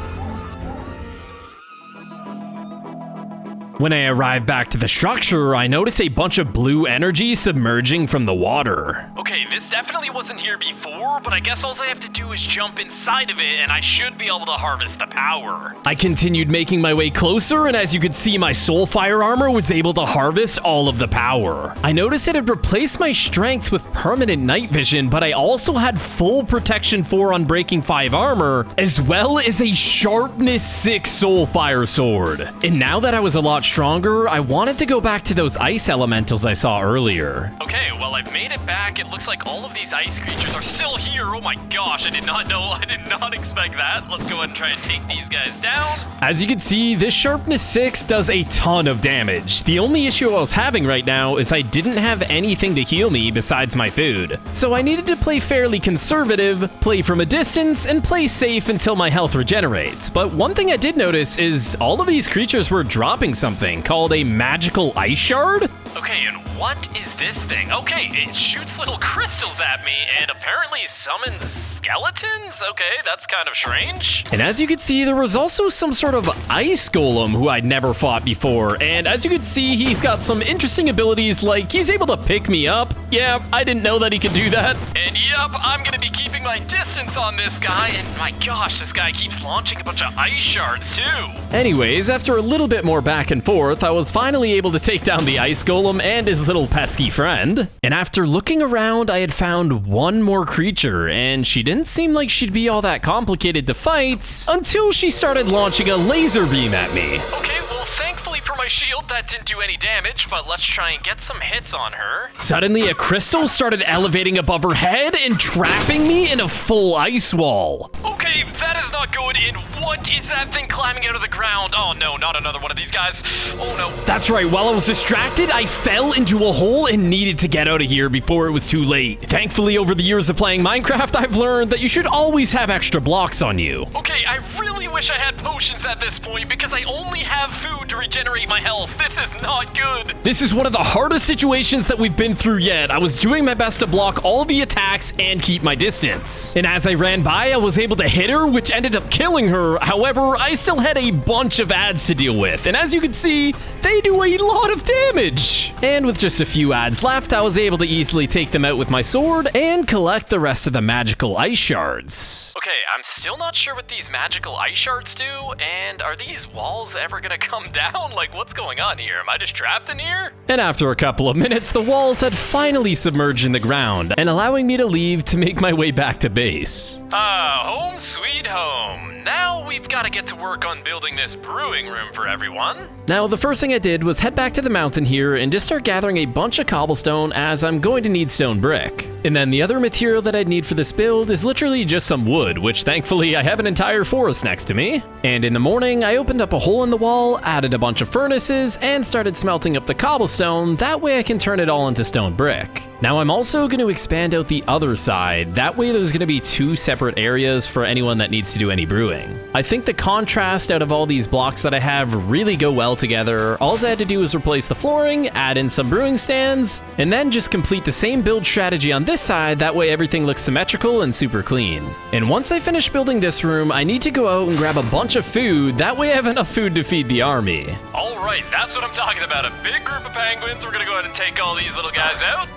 When I arrived back to the structure, I noticed a bunch of blue energy submerging from the water. Okay, this definitely wasn't here before, but I guess all I have to do is jump inside of it and I should be able to harvest the power. I continued making my way closer, and as you could see, my Soulfire armor was able to harvest all of the power. I noticed it had replaced my strength with permanent night vision, but I also had full protection 4 Unbreaking 5 armor, as well as a sharpness 6 Soulfire sword. And now that I was a lot stronger, I wanted to go back to those ice elementals I saw earlier. Okay, well, I've made it back. It looks like all of these ice creatures are still here. Oh my gosh, I did not know. I did not expect that. Let's go ahead and try and take these guys down. As you can see, this sharpness 6 does a ton of damage. The only issue I was having right now is I didn't have anything to heal me besides my food. So I needed to play fairly conservative, play from a distance, and play safe until my health regenerates. But one thing I did notice is all of these creatures were dropping something called a magical ice shard. Okay, and what is this thing? Okay, it shoots little crystals at me and apparently summons skeletons? Okay, that's kind of strange. And as you can see, there was also some sort of ice golem who I'd never fought before. And as you can see, he's got some interesting abilities, like he's able to pick me up. Yeah, I didn't know that he could do that. And yep, I'm gonna be keeping my distance on this guy. And my gosh, this guy keeps launching a bunch of ice shards too. Anyways, after a little bit more back and forth, I was finally able to take down the ice golem and his little pesky friend. And after looking around, I had found one more creature, and she didn't seem like she'd be all that complicated to fight until she started launching a laser beam at me. Okay, well, thankfully for my shield, that didn't do any damage, but let's try and get some hits on her. Suddenly, a crystal started elevating above her head and trapping me in a full ice wall. Okay, that is not good, and what is that thing climbing out of the ground? Oh no, not another one of these guys. Oh no. That's right, while I was distracted, I fell into a hole and needed to get out of here before it was too late. Thankfully, over the years of playing Minecraft, I've learned that you should always have extra blocks on you. Okay, I really wish I had potions at this point because I only have food to regenerate my health. This is not good. This is one of the hardest situations that we've been through yet. I was doing my best to block all the attacks and keep my distance. And as I ran by, I was able to hit her, which ended up killing her. However, I still had a bunch of ads to deal with. And as you can see, they do a lot of damage. And with just a few ads left, I was able to easily take them out with my sword and collect the rest of the magical ice shards. Okay, I'm still not sure what these magical ice shards do, and are these walls ever gonna come down? Like, what's going on here? Am I just trapped in here? And after a couple of minutes, the walls had finally submerged in the ground and allowing me to leave to make my way back to base. Home sweet home. Now we've got to get to work on building this brewing room for everyone. Now, the first thing I did was head back to the mountain here and just start gathering a bunch of cobblestone, as I'm going to need stone brick. And then the other material that I'd need for this build is literally just some wood, which thankfully I have an entire forest next to me. And in the morning, I opened up a hole in the wall, added a bunch of furnaces, and started smelting up the cobblestone. That way I can turn it all into stone brick. Now I'm also going to expand out the other side. That way there's going to be two separate areas for anyone that needs to do any brewing. I think the contrast out of all these blocks that I have really go well together. All I had to do was replace the flooring, add in some brewing stands, and then just complete the same build strategy on this side. That way everything looks symmetrical and super clean. And once I finish building this room, I need to go out and grab a bunch of food. That way I have enough food to feed the army. All right, that's what I'm talking about. A big group of penguins. We're gonna go ahead and take all these little guys out.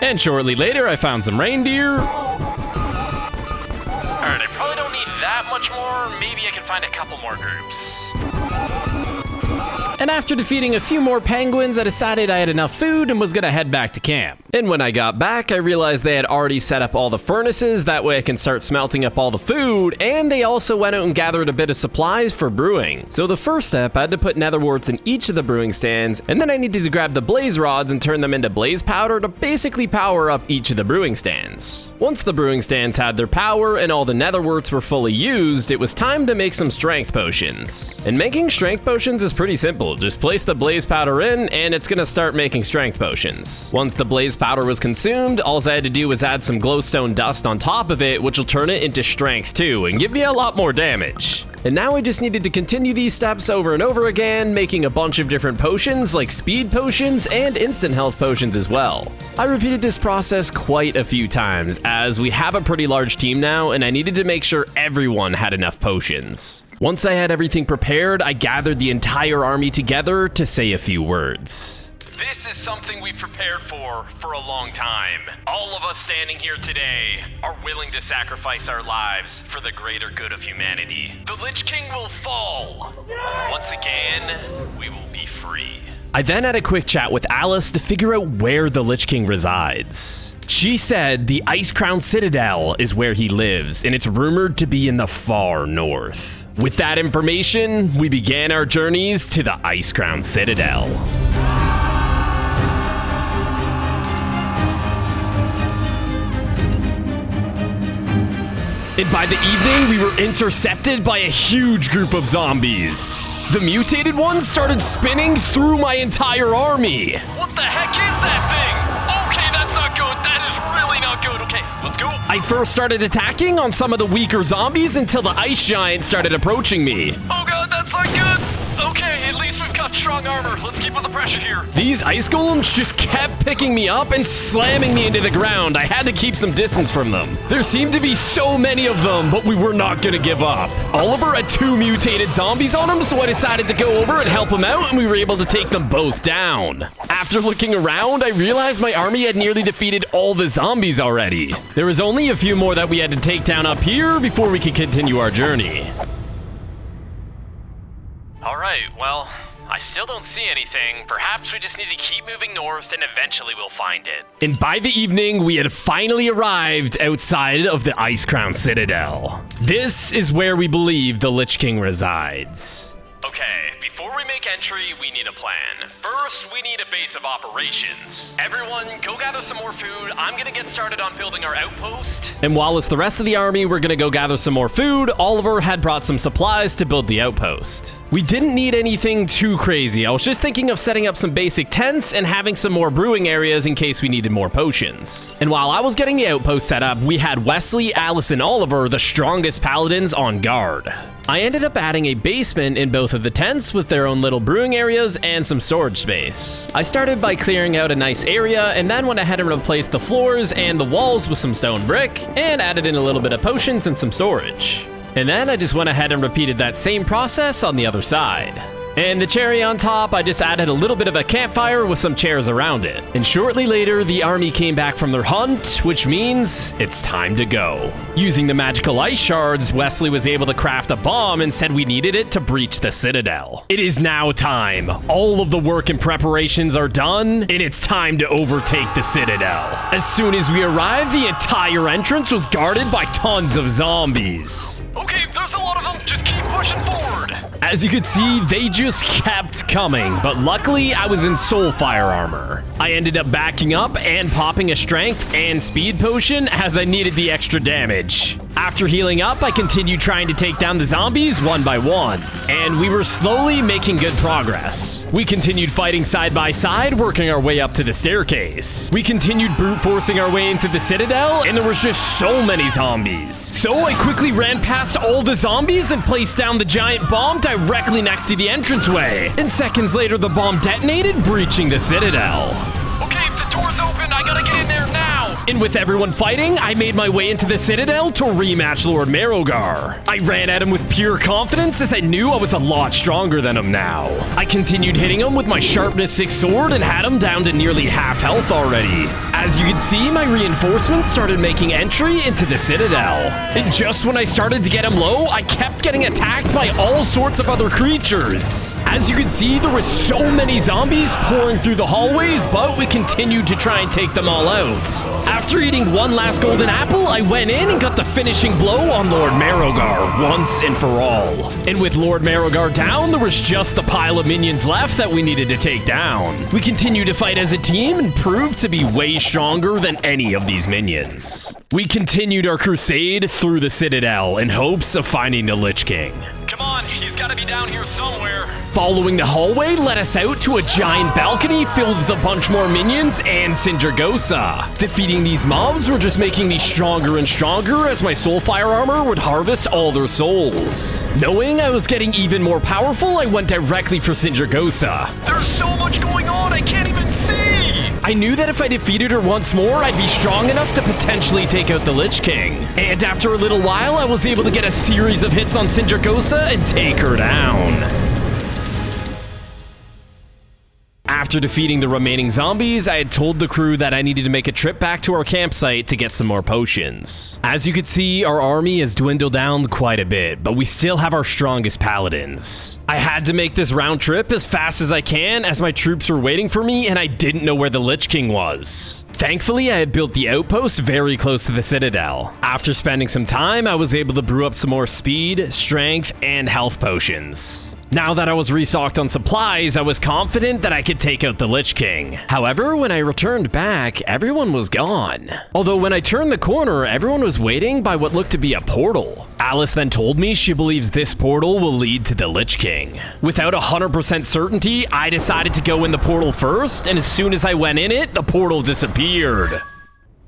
And shortly later, I found some reindeer. All right, I probably don't need that much more. Maybe I can find a couple more groups. And after defeating a few more penguins, I decided I had enough food and was gonna head back to camp. And when I got back, I realized they had already set up all the furnaces. That way I can start smelting up all the food. And they also went out and gathered a bit of supplies for brewing. So the first step, I had to put nether warts in each of the brewing stands. And then I needed to grab the blaze rods and turn them into blaze powder to basically power up each of the brewing stands. Once the brewing stands had their power and all the nether warts were fully used, it was time to make some strength potions. And making strength potions is pretty simple. Just place the blaze powder in and it's gonna start making strength potions. Once the blaze powder was consumed, all I had to do was add some glowstone dust on top of it, which will turn it into strength too and give me a lot more damage. And now I just needed to continue these steps over and over again, making a bunch of different potions like speed potions and instant health potions as well. I repeated this process quite a few times as we have a pretty large team now and I needed to make sure everyone had enough potions. Once I had everything prepared, I gathered the entire army together to say a few words. This is something we've prepared for a long time. All of us standing here today are willing to sacrifice our lives for the greater good of humanity. The Lich King will fall. Once again, we will be free. I then had a quick chat with Alice to figure out where the Lich King resides. She said the Ice Crown Citadel is where he lives, and it's rumored to be in the far north. With that information, we began our journeys to the Ice Crown Citadel. And by the evening, we were intercepted by a huge group of zombies. The mutated ones started spinning through my entire army. What the heck is that thing? Okay, that's not good. That is really not good. Okay, let's go. I first started attacking on some of the weaker zombies until the ice giant started approaching me. Oh god, that's not good. Okay, at least we've got strong armor. Let's keep up the pressure here. These ice golems just kept picking me up and slamming me into the ground. I had to keep some distance from them. There seemed to be so many of them, but we were not gonna give up. Oliver had 2 mutated zombies on him, so I decided to go over and help him out, and we were able to take them both down. After looking around, I realized my army had nearly defeated all the zombies already. There was only a few more that we had to take down up here before we could continue our journey. All right, well, I still don't see anything. Perhaps we just need to keep moving north and eventually we'll find it. And by the evening, we had finally arrived outside of the Ice Crown Citadel. This is where we believe the Lich King resides. Okay, before we make entry, we need a plan. First, we need a base of operations. Everyone, go gather some more food. I'm gonna get started on building our outpost. And while it's the rest of the army, we're gonna go gather some more food. Oliver had brought some supplies to build the outpost. We didn't need anything too crazy. I was just thinking of setting up some basic tents and having some more brewing areas in case we needed more potions. And while I was getting the outpost set up, we had Wesley, Alice, and Oliver, the strongest paladins, on guard. I ended up adding a basement in both of the tents with their own little brewing areas and some storage space. I started by clearing out a nice area and then went ahead and replaced the floors and the walls with some stone brick and added in a little bit of potions and some storage. And then I just went ahead and repeated that same process on the other side. And the cherry on top, I just added a little bit of a campfire with some chairs around it. And shortly later, the army came back from their hunt, which means it's time to go. Using the magical ice shards, Wesley was able to craft a bomb and said we needed it to breach the citadel. It is now time. All of the work and preparations are done, and it's time to overtake the citadel. As soon as we arrived, the entire entrance was guarded by tons of zombies. Okay, there's a lot of them. Just keep pushing forward. As you can see, they just kept coming, but luckily I was in soulfire armor. I ended up backing up and popping a strength and speed potion as I needed the extra damage. After healing up, I continued trying to take down the zombies one by one, and we were slowly making good progress. We continued fighting side by side, working our way up to the staircase. We continued brute forcing our way into the citadel, and there was just so many zombies. So I quickly ran past all the zombies and placed down the giant bomb directly next to the entranceway. And seconds later, the bomb detonated, breaching the citadel. Okay, the door's open. I gotta get in there now. And with everyone fighting, I made my way into the citadel to rematch Lord Marrowgar. I ran at him with pure confidence as I knew I was a lot stronger than him now. I continued hitting him with my sharpness 6 sword and had him down to nearly half health already. As you can see, my reinforcements started making entry into the citadel. And just when I started to get him low, I kept getting attacked by all sorts of other creatures. As you can see, there was so many zombies pouring through the hallways, but we continued to try and take them all out. After eating one last golden apple, I went in and got the finishing blow on Lord Marrowgar once and for all. And with Lord Marrowgar down, there was just the pile of minions left that we needed to take down. We continued to fight as a team and proved to be way stronger than any of these minions. We continued our crusade through the citadel in hopes of finding the Lich King. Come on, he's gotta be down here somewhere. Following the hallway led us out to a giant balcony filled with a bunch more minions and Sindragosa. Defeating these mobs were just making me stronger and stronger as my soulfire armor would harvest all their souls. Knowing I was getting even more powerful, I went directly for Sindragosa. There's so much going on, I can't even see. I knew that if I defeated her once more, I'd be strong enough to potentially take out the Lich King. And after a little while, I was able to get a series of hits on Sindragosa and take her down. After defeating the remaining zombies, I had told the crew that I needed to make a trip back to our campsite to get some more potions. As you can see, our army has dwindled down quite a bit, but we still have our strongest paladins. I had to make this round trip as fast as I can as my troops were waiting for me and I didn't know where the Lich King was. Thankfully, I had built the outpost very close to the citadel. After spending some time, I was able to brew up some more speed, strength, and health potions. Now that I was restocked on supplies, I was confident that I could take out the Lich King. However, when I returned back, everyone was gone. Although when I turned the corner, everyone was waiting by what looked to be a portal. Alice then told me she believes this portal will lead to the Lich King. Without 100% certainty, I decided to go in the portal first, and as soon as I went in it, the portal disappeared.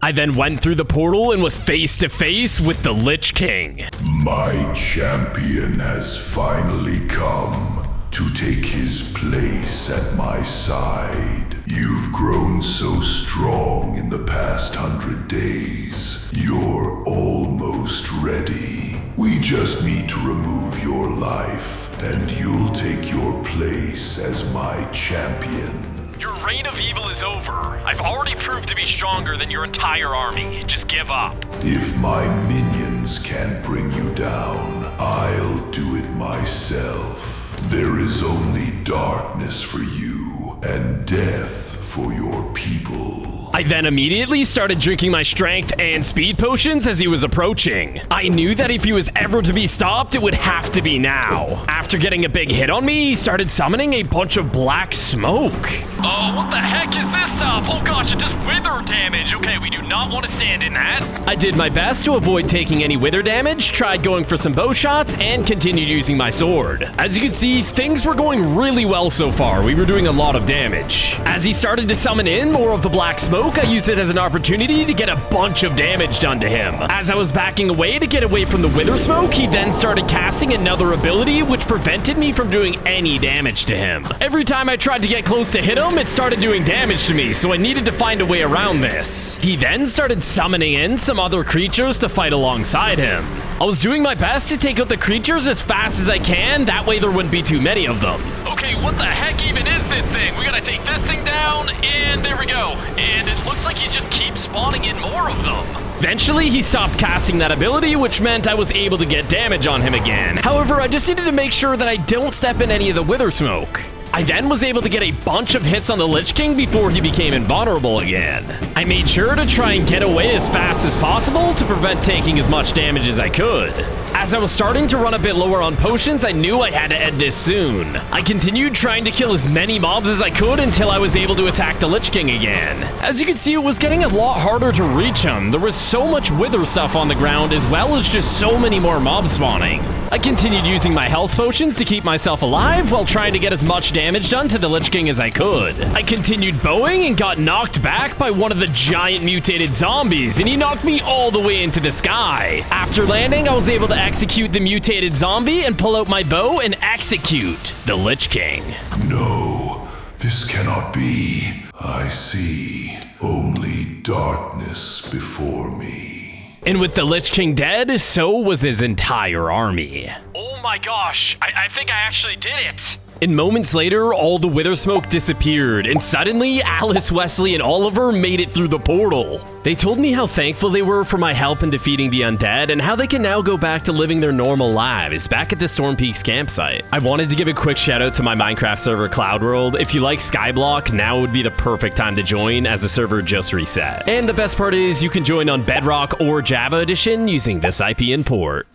I then went through the portal and was face to face with the Lich King. My champion has finally come to take his place at my side. You've grown so strong in the past 100 days. You're almost ready. We just need to remove your life, and you'll take your place as my champion. Your reign of evil is over. I've already proved to be stronger than your entire army. Just give up. If my minions can't bring you down, I'll do it myself. There is only darkness for you and death for your people. I then immediately started drinking my strength and speed potions as he was approaching. I knew that if he was ever to be stopped, it would have to be now. After getting a big hit on me, he started summoning a bunch of black smoke. Oh, what the heck is this stuff? Oh gosh, it does wither damage. Okay, we do not want to stand in that. I did my best to avoid taking any wither damage, tried going for some bow shots, and continued using my sword. As you can see, things were going really well so far. We were doing a lot of damage. As he started started to summon in more of the black smoke, I used it as an opportunity to get a bunch of damage done to him. As I was backing away to get away from the wither smoke, he then started casting another ability which prevented me from doing any damage to him. Every time I tried to get close to hit him, it started doing damage to me, so I needed to find a way around this. He then started summoning in some other creatures to fight alongside him. I was doing my best to take out the creatures as fast as I can, that way there wouldn't be too many of them. Okay, what the heck even is this thing? We gotta take this thing down, and there we go. And it looks like he just keeps spawning in more of them. Eventually, he stopped casting that ability, which meant I was able to get damage on him again. However, I just needed to make sure that I don't step in any of the wither smoke. I then was able to get a bunch of hits on the Lich King before he became invulnerable again. I made sure to try and get away as fast as possible to prevent taking as much damage as I could. As I was starting to run a bit lower on potions, I knew I had to end this soon. I continued trying to kill as many mobs as I could until I was able to attack the Lich King again. As you can see, it was getting a lot harder to reach him. There was so much wither stuff on the ground, as well as just so many more mobs spawning. I continued using my health potions to keep myself alive while trying to get as much damage done to the Lich King as I could. I continued bowing and got knocked back by one of the giant mutated zombies, and he knocked me all the way into the sky. After landing, I was able to execute the mutated zombie and pull out my bow and execute the Lich King. No, this cannot be. I see only darkness before me. And with the Lich King dead, so was his entire army. Oh my gosh, I think I actually did it. And moments later, all the wither smoke disappeared, and suddenly, Alice, Wesley, and Oliver made it through the portal. They told me how thankful they were for my help in defeating the undead, and how they can now go back to living their normal lives back at the Storm Peaks campsite. I wanted to give a quick shout out to my Minecraft server, CloudWorld. If you like Skyblock, now would be the perfect time to join, as the server just reset. And the best part is, you can join on Bedrock or Java Edition using this IP and port.